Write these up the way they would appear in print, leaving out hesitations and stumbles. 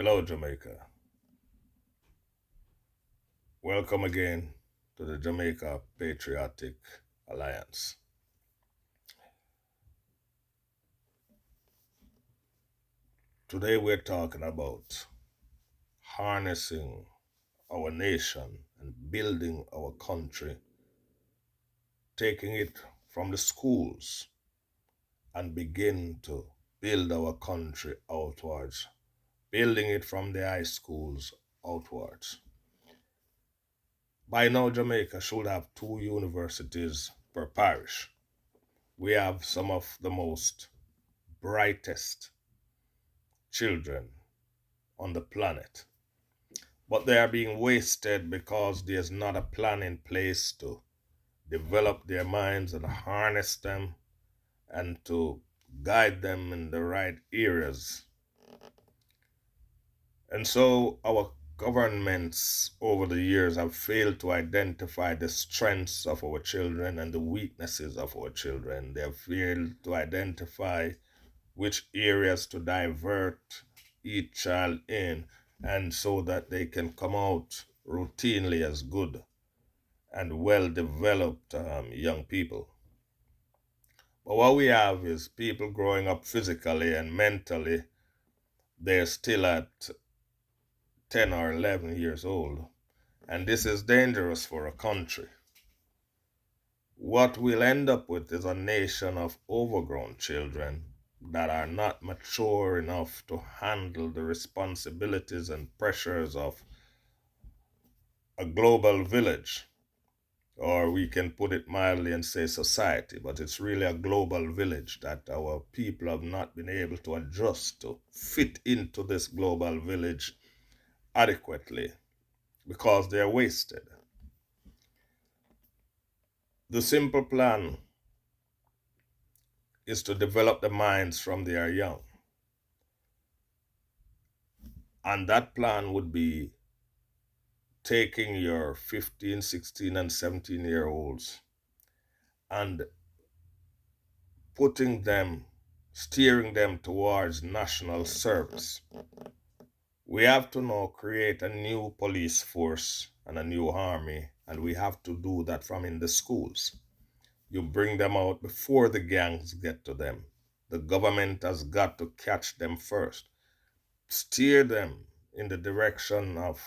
Hello, Jamaica. Welcome again to the Jamaica Patriotic Alliance. Today we're talking about harnessing our nation and building our country, taking it from the schools and begin to build our country outwards, building it from the high schools outwards. By now, Jamaica should have two universities per parish. We have some of the most brightest children on the planet, but they are being wasted because there's not a plan in place to develop their minds and harness them and to guide them in the right areas. And so our governments over the years have failed to identify the strengths of our children and the weaknesses of our children. They have failed to identify which areas to divert each child in, and so that they can come out routinely as good and well developed young people. But what we have is people growing up physically and mentally, they're still at 10 or 11 years old. And this is dangerous for a country. What we'll end up with is a nation of overgrown children that are not mature enough to handle the responsibilities and pressures of a global village, or we can put it mildly and say society, but it's really a global village that our people have not been able to adjust to fit into this global village adequately because they're wasted. The simple plan is to develop the minds from they are young. And that plan would be taking your 15, 16, and 17-year-olds and putting them, steering them towards national service. We have to now create a new police force and a new army, and we have to do that from in the schools. You bring them out before the gangs get to them. The government has got to catch them first, steer them in the direction of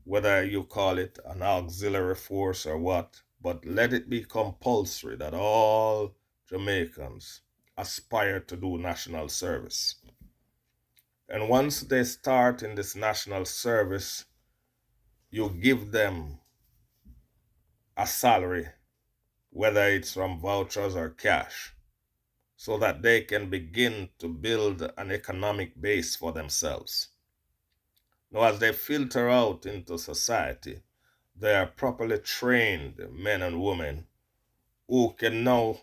whether you call it an auxiliary force or what, but let it be compulsory that all Jamaicans aspire to do national service. And once they start in this national service, you give them a salary, whether it's from vouchers or cash, so that they can begin to build an economic base for themselves. Now, as they filter out into society, they are properly trained men and women who can now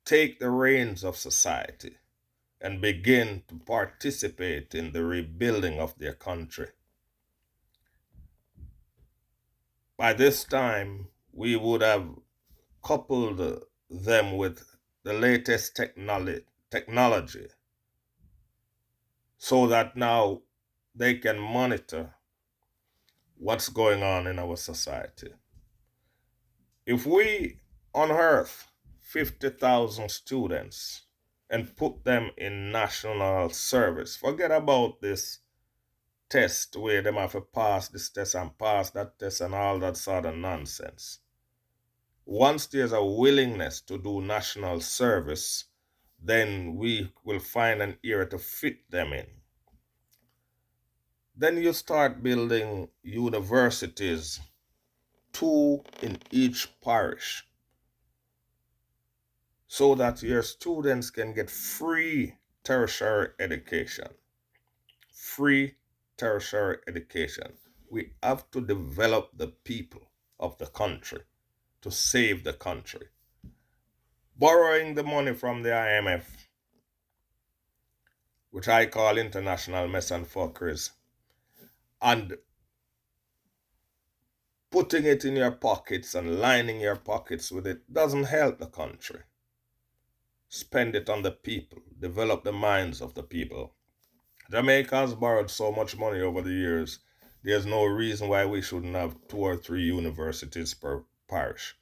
take the reins of society and begin to participate in the rebuilding of their country. By this time, we would have coupled them with the latest technology so that now they can monitor what's going on in our society. If we unearth 50,000 students and put them in national service, forget about this test where them have to pass this test and pass that test and all that sort of nonsense. Once there's a willingness to do national service, then we will find an area to fit them in. Then you start building universities, two in each parish, so that your students can get free tertiary education. Free tertiary education. We have to develop the people of the country to save the country. Borrowing the money from the IMF, which I call international mess and fuckeries, and putting it in your pockets and lining your pockets with it doesn't help the country. Spend it on the people, develop the minds of the people. Jamaica has borrowed so much money over the years. There's no reason why we shouldn't have two or three universities per parish.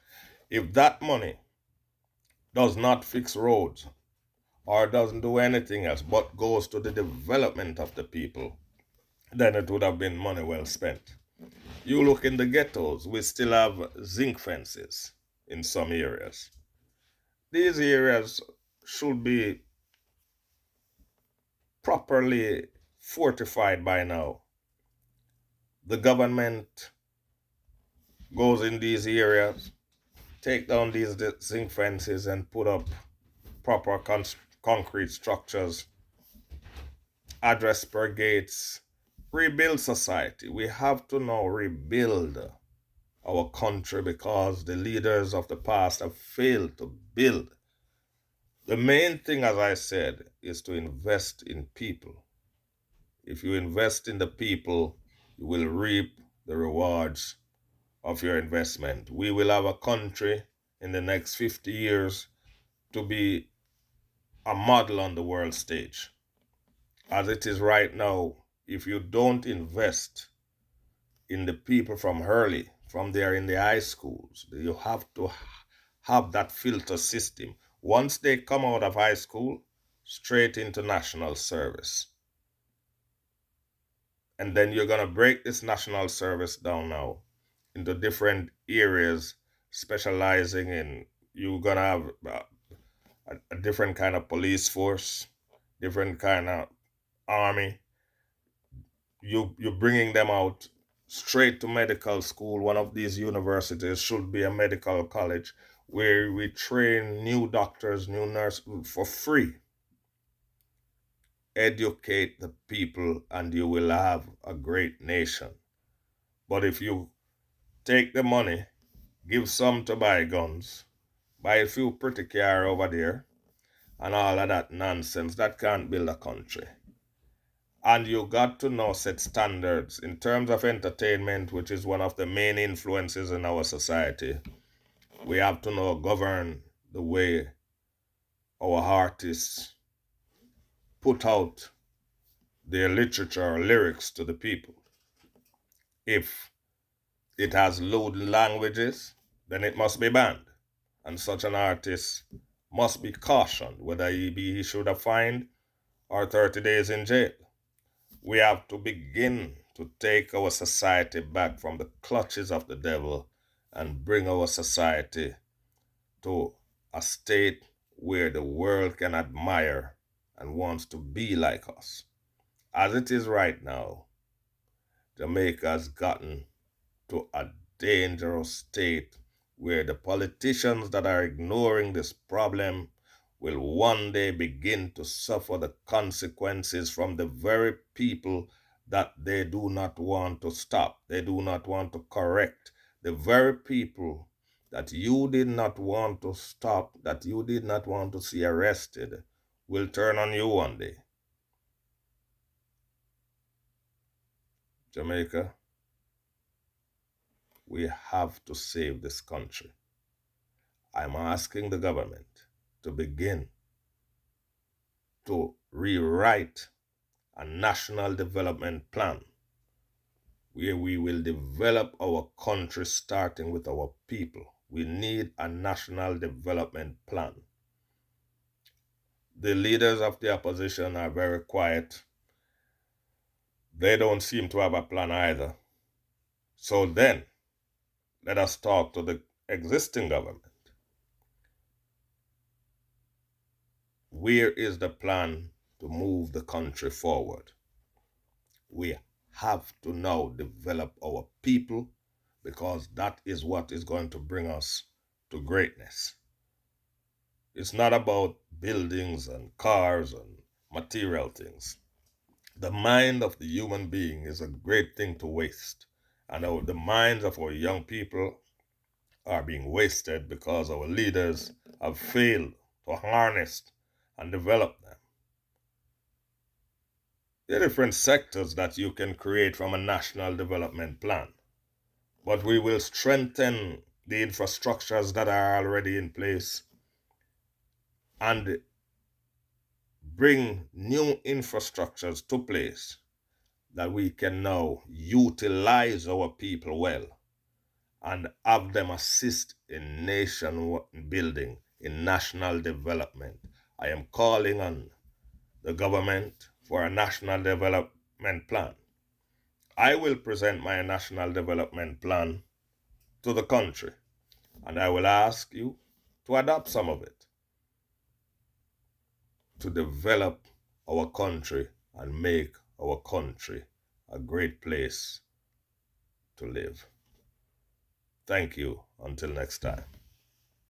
If that money does not fix roads or doesn't do anything else but goes to the development of the people, then it would have been money well spent. You look in the ghettos, we still have zinc fences in some areas. These areas should be properly fortified by now. The government goes in these areas, take down these zinc fences, and put up proper concrete structures, address per gates, rebuild society. We have to now rebuild our country because the leaders of the past have failed to build. The main thing, as I said, is to invest in people. If you invest in the people, you will reap the rewards of your investment. We will have a country in the next 50 years to be a model on the world stage. As it is right now, if you don't invest in the people from early, from there in the high schools, you have to have that filter system. Once they come out of high school, straight into national service. And then you're going to break this national service down now into different areas, specializing in, you're going to have a different kind of police force, different kind of army. You're bringing them out straight to medical school. One of these universities should be a medical college where we train new doctors, new nurses for free. Educate the people and you will have a great nation. But if you take the money, give some to buy guns, buy a few pretty car over there, and all of that nonsense, that can't build a country. And you got to now set standards in terms of entertainment, which is one of the main influences in our society. We have to now govern the way our artists put out their literature or lyrics to the people. If it has lewd languages, then it must be banned. And such an artist must be cautioned, whether he be issued a fine or 30 days in jail. We have to begin to take our society back from the clutches of the devil and bring our society to a state where the world can admire and wants to be like us. As it is right now, Jamaica has gotten to a dangerous state where the politicians that are ignoring this problem will one day begin to suffer the consequences from the very people that they do not want to stop, they do not want to correct. The very people that you did not want to stop, that you did not want to see arrested, will turn on you one day. Jamaica, we have to save this country. I'm asking the government to begin to rewrite a national development plan where we will develop our country starting with our people. We need a national development plan. The leaders of the opposition are very quiet. They don't seem to have a plan either. So then, let us talk to the existing government. Where is the plan to move the country forward? We have to now develop our people because that is what is going to bring us to greatness. It's not about buildings and cars and material things. The mind of the human being is a great thing to waste. And the minds of our young people are being wasted because our leaders have failed to harness and develop them. There are different sectors that you can create from a national development plan, but we will strengthen the infrastructures that are already in place and bring new infrastructures to place that we can now utilize our people well and have them assist in nation building, in national development. I am calling on the government for a national development plan. I will present my national development plan to the country, and I will ask you to adopt some of it to develop our country and make our country a great place to live. Thank you. Until next time.